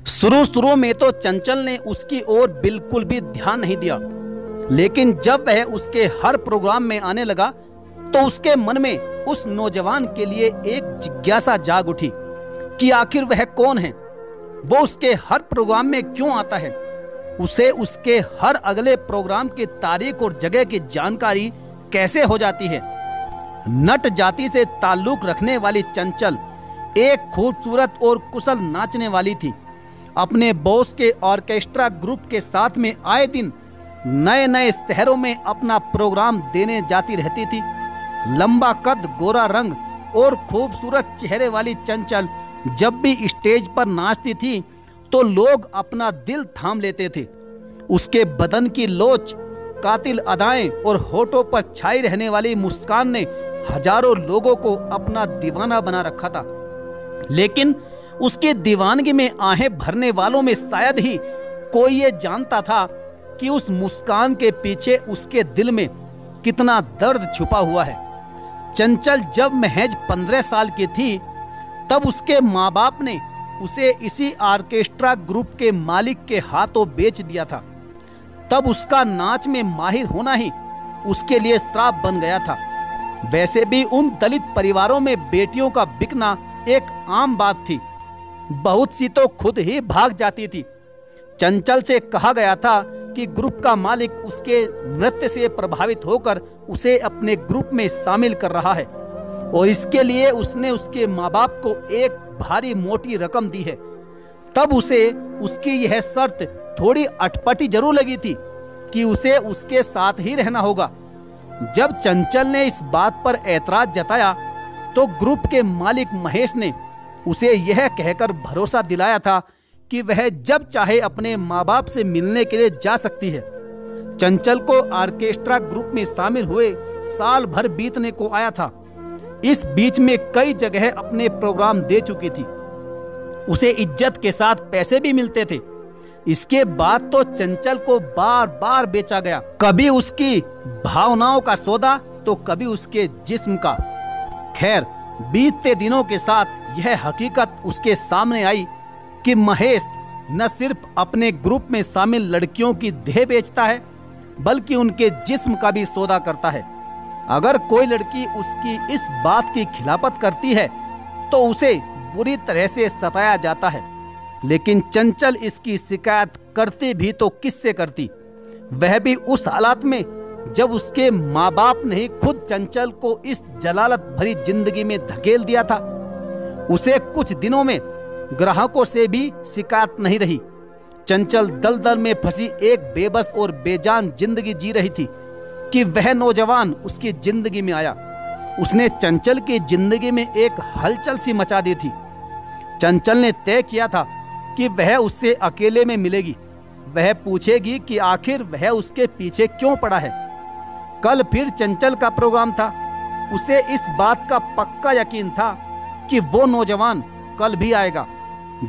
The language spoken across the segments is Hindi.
शुरू में तो चंचल ने उसकी ओर बिल्कुल भी ध्यान नहीं दिया, लेकिन जब वह उसके हर प्रोग्राम में आने लगा तो उसके मन में उस नौजवान के लिए एक जिज्ञासा जाग उठी कि आखिर वह कौन है, वो उसके हर प्रोग्राम में क्यों आता है। उसे उसके हर अगले प्रोग्राम की तारीख और जगह की जानकारी कैसे हो जाती है। नट जाति से ताल्लुक रखने वाली चंचल एक खूबसूरत और कुशल नाचने वाली थी। अपने बॉस के ऑर्केस्ट्रा ग्रुप के साथ में आए दिन नए नए शहरों में अपना प्रोग्राम देने जाती रहती थी। लंबा कद, गोरा रंग और खूबसूरत चेहरे वाली चंचल जब भी स्टेज पर नाचती थी तो लोग अपना दिल थाम लेते थे। उसके बदन की लोच, कातिल अदाएं और होठों पर छाई रहने वाली मुस्कान ने हजारों लोगों को अपना दीवाना बना रखा था। लेकिन उसकी दीवानगी में आहें भरने वालों में शायद ही कोई ये जानता था कि उस मुस्कान के पीछे उसके दिल में कितना दर्द छुपा हुआ है। चंचल जब महज 15 साल की थी तब उसके माँ बाप ने उसे इसी ऑर्केस्ट्रा ग्रुप के मालिक के हाथों बेच दिया था। तब उसका नाच में माहिर होना ही उसके लिए श्राप बन गया था। वैसे भी उन दलित परिवारों में बेटियों का बिकना एक आम बात थी। बहुत सी तो खुद ही भाग जाती थी। चंचल से कहा गया था कि ग्रुप का मालिक उसके नृत्य से प्रभावित होकर उसे अपने ग्रुप में शामिल कर रहा है और इसके लिए उसने उसके माँ बाप को एक भारी मोटी रकम दी है। तब उसे उसकी यह शर्त थोड़ी अटपटी जरूर लगी थी कि उसे उसके साथ ही रहना होगा। जब चंचल ने इस बात पर ऐतराज जताया तो ग्रुप के मालिक महेश ने उसे यह कहकर भरोसा दिलाया था कि वह जब चाहे अपने माँ बाप से मिलने के लिए जा सकती है। चंचल को ऑर्केस्ट्रा ग्रुप में शामिल हुए साल भर बीतने को आया था। इस बीच में कई जगह अपने प्रोग्राम दे चुकी थी। उसे इज्जत के साथ पैसे भी मिलते थे। इसके बाद तो चंचल को बार बार बेचा गया, कभी उसकी भावनाओं का सौदा तो कभी उसके जिस्म का। खैर, बीतते दिनों के साथ यह हकीकत उसके सामने आई कि महेश न सिर्फ अपने ग्रुप में शामिल लड़कियों की देह बेचता है बल्कि उनके जिस्म का भी सौदा करता है। अगर कोई लड़की उसकी इस बात की खिलाफत करती है तो उसे बुरी तरह से सताया जाता है। लेकिन चंचल इसकी शिकायत करती भी तो किससे करती, वह भी उस हालात में जब उसके माँ बाप ने ही खुद चंचल को इस जलालत भरी जिंदगी में धकेल दिया था। उसे कुछ दिनों में ग्राहकों से भी शिकायत नहीं रही। चंचल दलदल में फंसी एक बेबस और बेजान जिंदगी जी रही थी कि वह नौजवान उसकी जिंदगी में आया। उसने चंचल की जिंदगी में एक हलचल सी मचा दी थी। चंचल ने तय किया था कि वह उससे अकेले में मिलेगी। वह पूछेगी कि आखिर वह उसके पीछे क्यों पड़ा है। कल फिर चंचल का प्रोग्राम था। उसे इस बात का पक्का यकीन था कि वो नौजवान कल भी आएगा।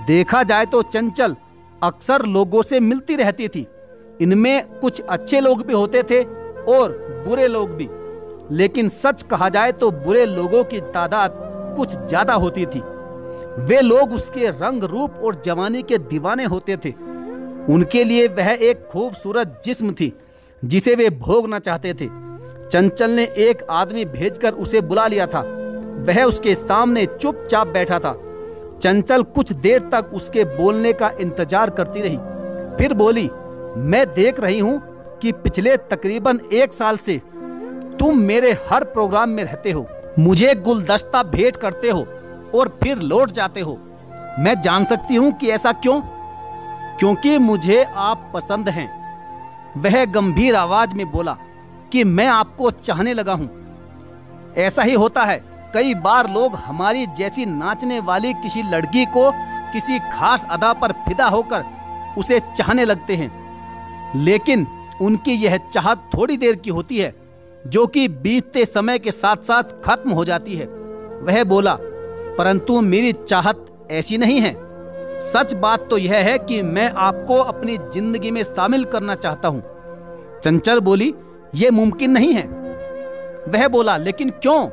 देखा जाए तो चंचल अक्सर लोगों से मिलती रहती थी। इनमें कुछ अच्छे लोग भी होते थे और बुरे लोग भी, लेकिन सच कहा जाए तो बुरे लोगों की तादाद कुछ ज्यादा होती थी। वे लोग उसके रंग, रूप और जवानी के दीवाने होते थे। उनके लिए वह एक खूबसूरत जिस्म थी जिसे वे भोगना चाहते थे। चंचल ने एक आदमी भेजकर उसे बुला लिया था। वह उसके सामने चुपचाप बैठा था। चंचल कुछ देर तक उसके बोलने का इंतजार करती रही, फिर बोली, मैं देख रही हूं कि पिछले तकरीबन 1 साल से तुम मेरे हर प्रोग्राम में रहते हो, मुझे गुलदस्ता भेंट करते हो और फिर लौट जाते हो। मैं जान सकती हूं कि ऐसा क्यों? क्योंकि मुझे आप पसंद हैं। वह गंभीर आवाज में बोला कि मैं आपको चाहने लगा हूं। ऐसा ही होता है, कई बार लोग हमारी जैसी नाचने वाली किसी लड़की को किसी खास अदा पर फिदा होकर उसे चाहने लगते हैं, लेकिन उनकी यह चाहत थोड़ी देर की होती है जो कि बीतते समय के साथ साथ खत्म हो जाती है। वह बोला, परंतु मेरी चाहत ऐसी नहीं है। सच बात तो यह है कि मैं आपको अपनी जिंदगी में शामिल करना चाहता हूं। चंचल बोली, यह मुमकिन नहीं है। वह बोला, लेकिन क्यों?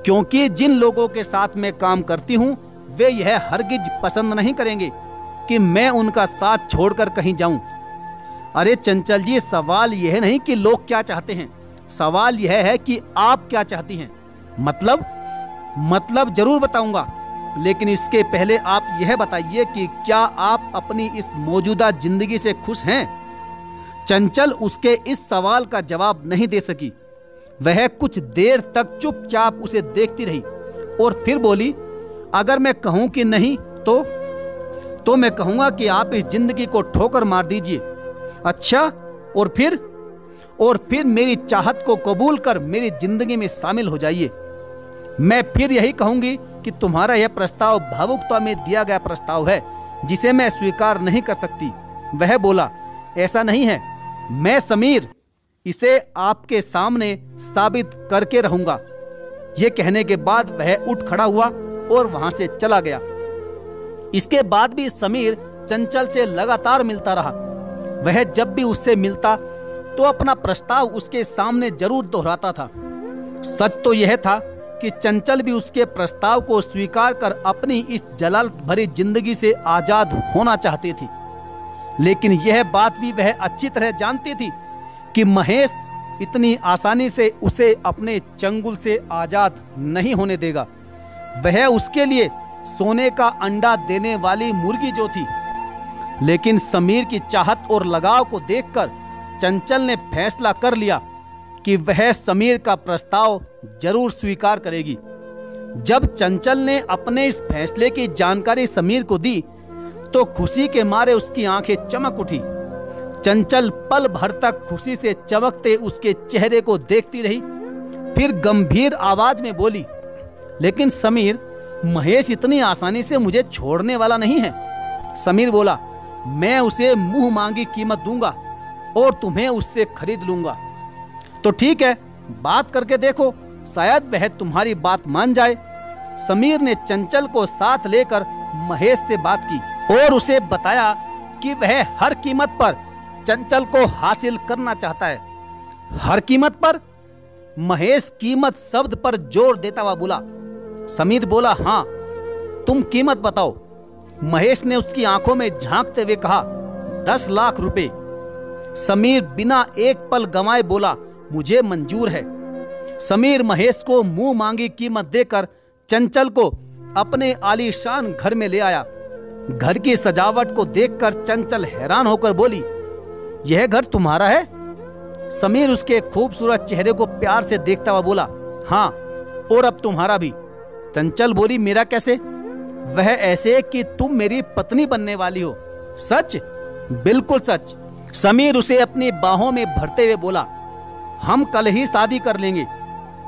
क्योंकि जिन लोगों के साथ मैं काम करती हूं वे यह हरगिज पसंद नहीं करेंगे कि मैं उनका साथ छोड़कर कहीं जाऊं। अरे चंचल जी, सवाल यह नहीं कि लोग क्या चाहते हैं, सवाल यह है कि आप क्या चाहती हैं। मतलब जरूर बताऊंगा, लेकिन इसके पहले आप यह बताइए कि क्या आप अपनी इस मौजूदा जिंदगी से खुश हैं? चंचल उसके इस सवाल का जवाब नहीं दे सकी। वह कुछ देर तक चुपचाप उसे देखती रही और फिर बोली, अगर मैं कहूं कि नहीं तो मैं कहूंगा कि आप इस जिंदगी को ठोकर मार दीजिए। अच्छा, और फिर मेरी चाहत को कबूल कर मेरी जिंदगी में शामिल हो जाइए। मैं फिर यही कहूंगी कि तुम्हारा यह प्रस्ताव भावुकता में दिया गया प्रस्ताव है, जिसे मैं स्वीकार नहीं कर सकती। वह बोला, ऐसा नहीं है, मैं समीर इसे आपके सामने साबित करके रहूंगा। यह कहने के बाद वह उठ खड़ा हुआ और वहां से चला गया। इसके बाद भी समीर चंचल से लगातार मिलता रहा। वह जब भी उससे मिलता तो अपना प्रस्ताव उसके सामने जरूर दोहराता था। सच तो यह था कि चंचल भी उसके प्रस्ताव को स्वीकार कर अपनी इस जलालत भरी जिंदगी से आजाद होना चाहती थी। लेकिन यह बात भी वह अच्छी तरह जानती थी कि महेश इतनी आसानी से उसे अपने चंगुल से आजाद नहीं होने देगा। वह उसके लिए सोने का अंडा देने वाली मुर्गी जो थी। लेकिन समीर की चाहत और लगाव को देखकर चंचल ने फैसला कर लिया कि वह समीर का प्रस्ताव जरूर स्वीकार करेगी। जब चंचल ने अपने इस फैसले की जानकारी समीर को दी तो खुशी के मारे उसकी आंखें चमक उठी। चंचल पल भर तक खुशी से चमकते उसके चेहरे को देखती रही, फिर गंभीर आवाज में बोली, लेकिन समीर, महेश इतनी आसानी से मुझे छोड़ने वाला नहीं है। समीर बोला, मैं उसे मुंह मांगी कीमत दूंगा और तुम्हें उससे खरीद लूंगा। तो ठीक है, बात करके देखो, शायद वह तुम्हारी बात मान जाए। समीर ने चंचल को साथ लेकर महेश से बात की और उसे बताया कि वह हर कीमत पर चंचल को हासिल करना चाहता है। हर कीमत पर? महेश कीमत शब्द पर जोर देता हुआ बोला। समीर बोला, हाँ, तुम कीमत बताओ। महेश ने उसकी आंखों में झांकते हुए कहा, 10 लाख रुपए। समीर बिना एक पल गंवाए बोला, मुझे मंजूर है। समीर महेश को मुंह मांगी कीमत देकर चंचल को अपने आलीशान घर में ले आया। घर की सजावट को देखकर चंचल हैरान होकर बोली, यह घर तुम्हारा है? समीर उसके खूबसूरत चेहरे को प्यार से देखता हुआ बोला, हाँ, और अब तुम्हारा भी। चंचल बोली, मेरा कैसे? वह ऐसे कि तुम मेरी पत्नी बनने वाली हो। सच? बिल्कुल सच। समीर उसे अपनी बाहों में भरते हुए बोला, हम कल ही शादी कर लेंगे।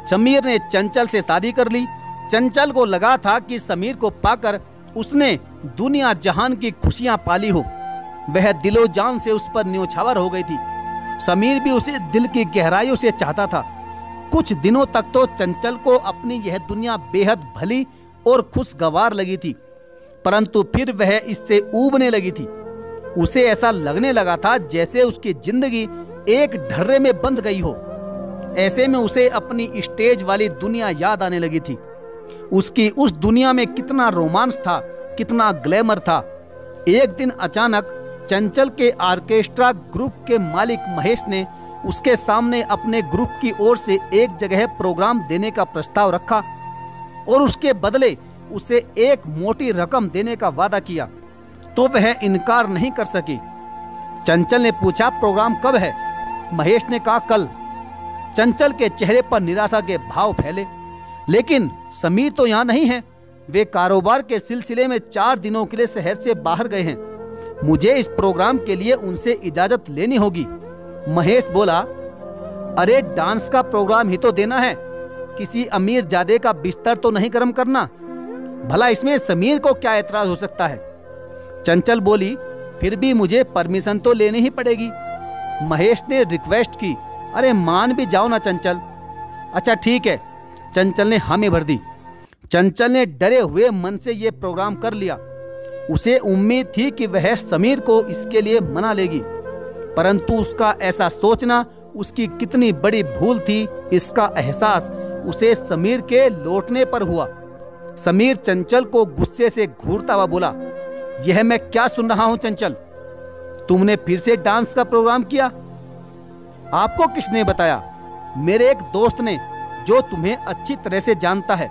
समीर ने चंचल से शादी कर ली। चंचल को लगा था कि समीर को पाकर उसने दुनिया जहान की खुशियां पाली हो। वह दिलो जान से उस पर न्योछावर हो गई थी। समीर भी उसे दिल की गहराइयों से चाहता था। कुछ दिनों तक तो चंचल को अपनी यह दुनिया बेहद भली और खुशगवार लगी थी, परंतु फिर वह इससे ऊबने लगी थी। उसे ऐसा लगने लगा था जैसे उसकी जिंदगी एक ढर्रे में बंध गई हो। ऐसे में उसे अपनी स्टेज वाली दुनिया याद आने लगी थी। उसकी उस दुनिया में कितना रोमांस था, कितना ग्लैमर था। एक दिन अचानक चंचल के ऑर्केस्ट्रा ग्रुप के मालिक महेश ने उसके सामने अपने ग्रुप की ओर से एक जगह प्रोग्राम देने का प्रस्ताव रखा और उसके बदले उसे एक मोटी रकम देने का वादा किया, तो वह इनकार नहीं कर सकी। चंचल ने पूछा, प्रोग्राम कब है? महेश ने कहा, कल। चंचल के चेहरे पर निराशा के भाव फैले। लेकिन समीर तो यहाँ नहीं है, वे कारोबार के सिलसिले में 4 दिनों के लिए शहर से बाहर गए हैं। मुझे इस प्रोग्राम के लिए उनसे इजाजत लेनी होगी। महेश बोला, अरे डांस का प्रोग्राम ही तो देना है, किसी अमीर जादे का बिस्तर तो नहीं गर्म करना। भला इसमें समीर को क्या एतराज हो सकता है? चंचल बोली, फिर भी मुझे परमिशन तो लेनी ही पड़ेगी। महेश ने रिक्वेस्ट की, अरे मान भी जाओ ना चंचल। अच्छा ठीक है। चंचल ने हामी भर दी। चंचल ने डरे हुए मन से यह प्रोग्राम कर लिया। उसे उम्मीद थी कि वह समीर को इसके लिए मना लेगी, परंतु उसका ऐसा सोचना उसकी कितनी बड़ी भूल थी, इसका एहसास उसे समीर के लौटने पर हुआ। समीर चंचल को गुस्से से घूरता हुआ बोला, यह मैं क्या सुन रहा हूं चंचल? तुमने फिर से डांस का प्रोग्राम किया? आपको किसने बताया? मेरे एक दोस्त ने, जो तुम्हें अच्छी तरह से जानता है।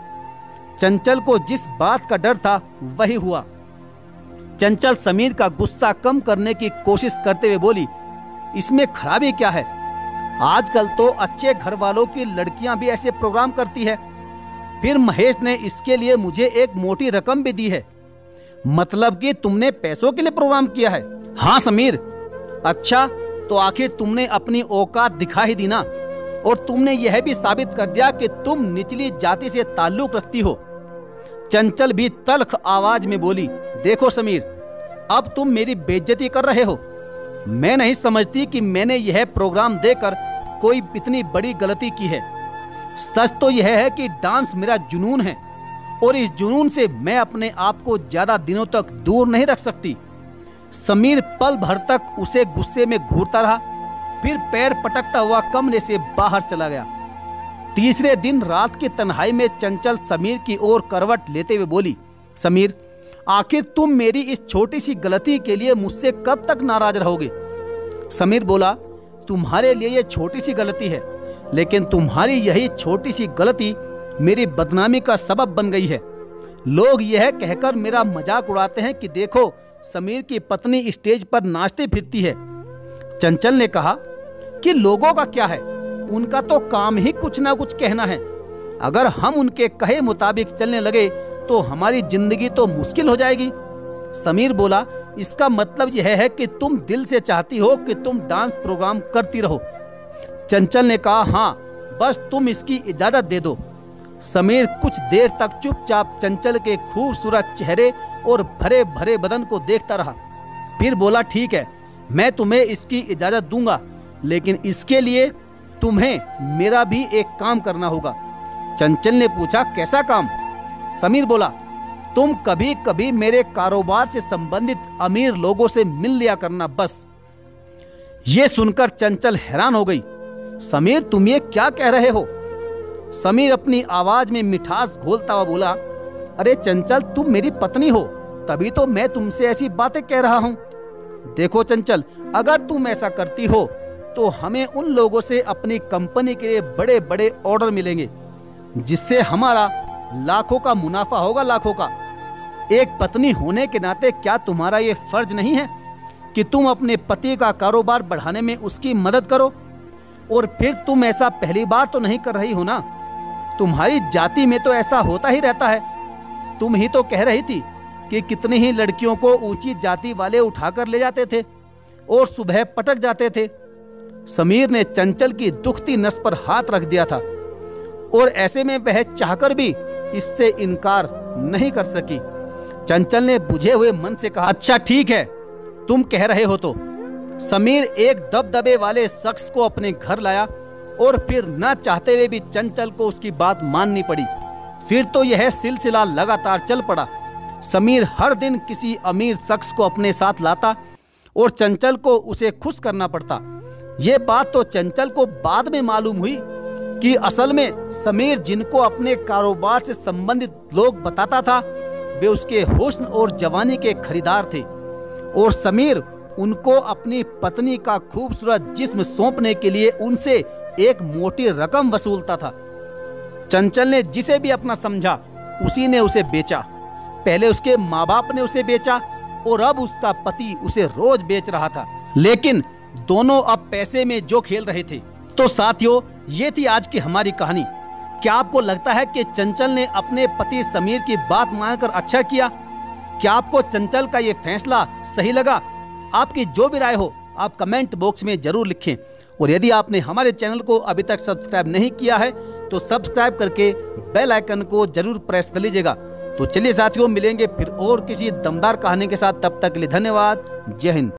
चंचल को जिस बात का डर था वही हुआ। चंचल समीर का गुस्सा कम करने की कोशिश करते हुए बोली, इसमें खराबी क्या है? आजकल तो अच्छे घर वालों की लड़कियां भी ऐसे प्रोग्राम करती है। फिर महेश ने इसके लिए मुझे एक मोटी रकम भी दी है। मतलब कि तुमने पैसों के लिए प्रोग्राम किया है? हाँ समीर। अच्छा, तो आखिर तुमने अपनी औकात दिखा ही दी ना, और तुमने यह भी साबित कर दिया कि तुम निचली जाति से ताल्लुक रखती हो। चंचल भी तल्ख आवाज में बोली, देखो समीर, अब तुम मेरी बेइज्जती कर रहे हो। मैं नहीं समझती कि मैंने यह प्रोग्राम देकर कोई इतनी बड़ी गलती की है। सच तो यह है कि डांस मेरा जुनून है, और इस जुनून से मैं अपने आप को ज्यादा दिनों तक दूर नहीं रख सकती। समीर पल भर तक उसे गुस्से में घूरता रहा, फिर पैर पटकता हुआ कमरे से बाहर चला गया। तीसरे दिन रात की तन्हाई में चंचल समीर की ओर करवट लेते हुए बोली, समीर, आखिर तुम मेरी इस छोटी सी गलती के लिए मुझसे कब तक नाराज रहोगे? समीर बोला, तुम्हारे लिए यह छोटी सी गलती है, लेकिन तुम्हारी यही छोटी सी गलती मेरी बदनामी का सबब बन गई है। लोग यह कहकर मेरा मजाक उड़ाते हैं कि देखो, समीर की पत्नी स्टेज पर नाचती फिरती है। चंचल ने कहा कि लोगों का क्या है, उनका तो काम ही कुछ ना कुछ कहना है। अगर हम उनके कहे मुताबिक चलने लगे तो हमारी जिंदगी तो मुश्किल हो जाएगी। समीर बोला, इसका मतलब यह है कि तुम दिल से चाहती हो कि तुम डांस प्रोग्राम करती रहो। चंचल ने कहा, हाँ, बस तुम इसकी इजाजत दे दो। समीर कुछ देर तक चुपचाप चंचल के खूबसूरत चेहरे और भरे भरे बदन को देखता रहा। फिर बोला, ठीक है, मैं तुम्हें इसकी इजाजत दूंगा, लेकिन इसके लिए तुम्हें मेरा भी एक काम करना होगा। चंचल ने पूछा, कैसा काम? समीर बोला, तुम कभी कभी मेरे कारोबार से संबंधित अमीर लोगों से मिल लिया करना, बस। यह सुनकर चंचल हैरान हो गई। समीर, तुम ये क्या कह रहे हो? समीर अपनी आवाज में मिठास घोलता हुआ बोला, अरे चंचल, तुम मेरी पत्नी हो, तभी तो मैं तुमसे ऐसी बातें कह रहा हूं। देखो चंचल, अगर तुम ऐसा करती हो तो हमें उन लोगों से अपनी कंपनी के लिए बड़े बड़े ऑर्डर मिलेंगे, जिससे हमारा लाखों का मुनाफा होगा, लाखों का। एक पत्नी होने के नाते क्या तुम्हारा ये फर्ज नहीं है कि तुम अपने पति का कारोबार बढ़ाने में उसकी मदद करो? और फिर तुम ऐसा पहली बार तो नहीं कर रही हो ना? तुम्हारी जाति में तो ऐसा होता ही रहता है। तुम ही तो कह रही थी कि कितनी ही लड़कियों को ऊंची जाति वाले उठाकर ले जाते थे और सुबह पटक जाते थे। समीर ने चंचल की दुखती नस पर हाथ रख दिया था, और ऐसे में वह चाहकर भी इससे इनकार नहीं कर सकी। चंचल ने बुझे हुए मन से कहा, अच्छा ठीक है, तुम कह रहे हो तो। समीर एक दबदबे वाले शख्स को अपने घर लाया, और फिर न चाहते हुए भी चंचल को उसकी बात माननी पड़ी। फिर तो यह सिलसिला लगातार चल पड़ा। समीर हर दिन किसी अमीर शख्स को अपने साथ लाता और चंचल को उसे खुश करना पड़ता। ये बात तो चंचल को बाद में मालूम हुई कि असल में समीर जिनको अपने कारोबार से संबंधित लोग बताता था, वे उसके हुस्न और जवानी के खरीदार थे, और समीर उनको अपनी पत्नी का खूबसूरत जिस्म सौंपने के लिए उनसे एक मोटी रकम वसूलता था। चंचल ने जिसे भी अपना समझा, उसी ने उसे बेचा। पहले उसके माँ बाप ने उसे बेचा, और अब उसका पति उसे रोज बेच रहा था। लेकिन दोनों अब पैसे में जो खेल रहे थे। तो साथियों, ये थी आज की हमारी कहानी। क्या आपको लगता है कि चंचल ने अपने पति समीर की बात मानकर अच्छा किया? क्या आपको चंचल का ये फैसला सही लगा? आपकी जो भी राय हो, आप कमेंट बॉक्स में जरूर लिखें। और यदि आपने हमारे चैनल को अभी तक सब्सक्राइब नहीं किया है तो सब्सक्राइब करके बेल आइकन को जरूर प्रेस कर लीजिएगा। तो चलिए साथियों, मिलेंगे फिर और किसी दमदार कहानी के साथ। तब तक के लिए धन्यवाद। जय हिंद।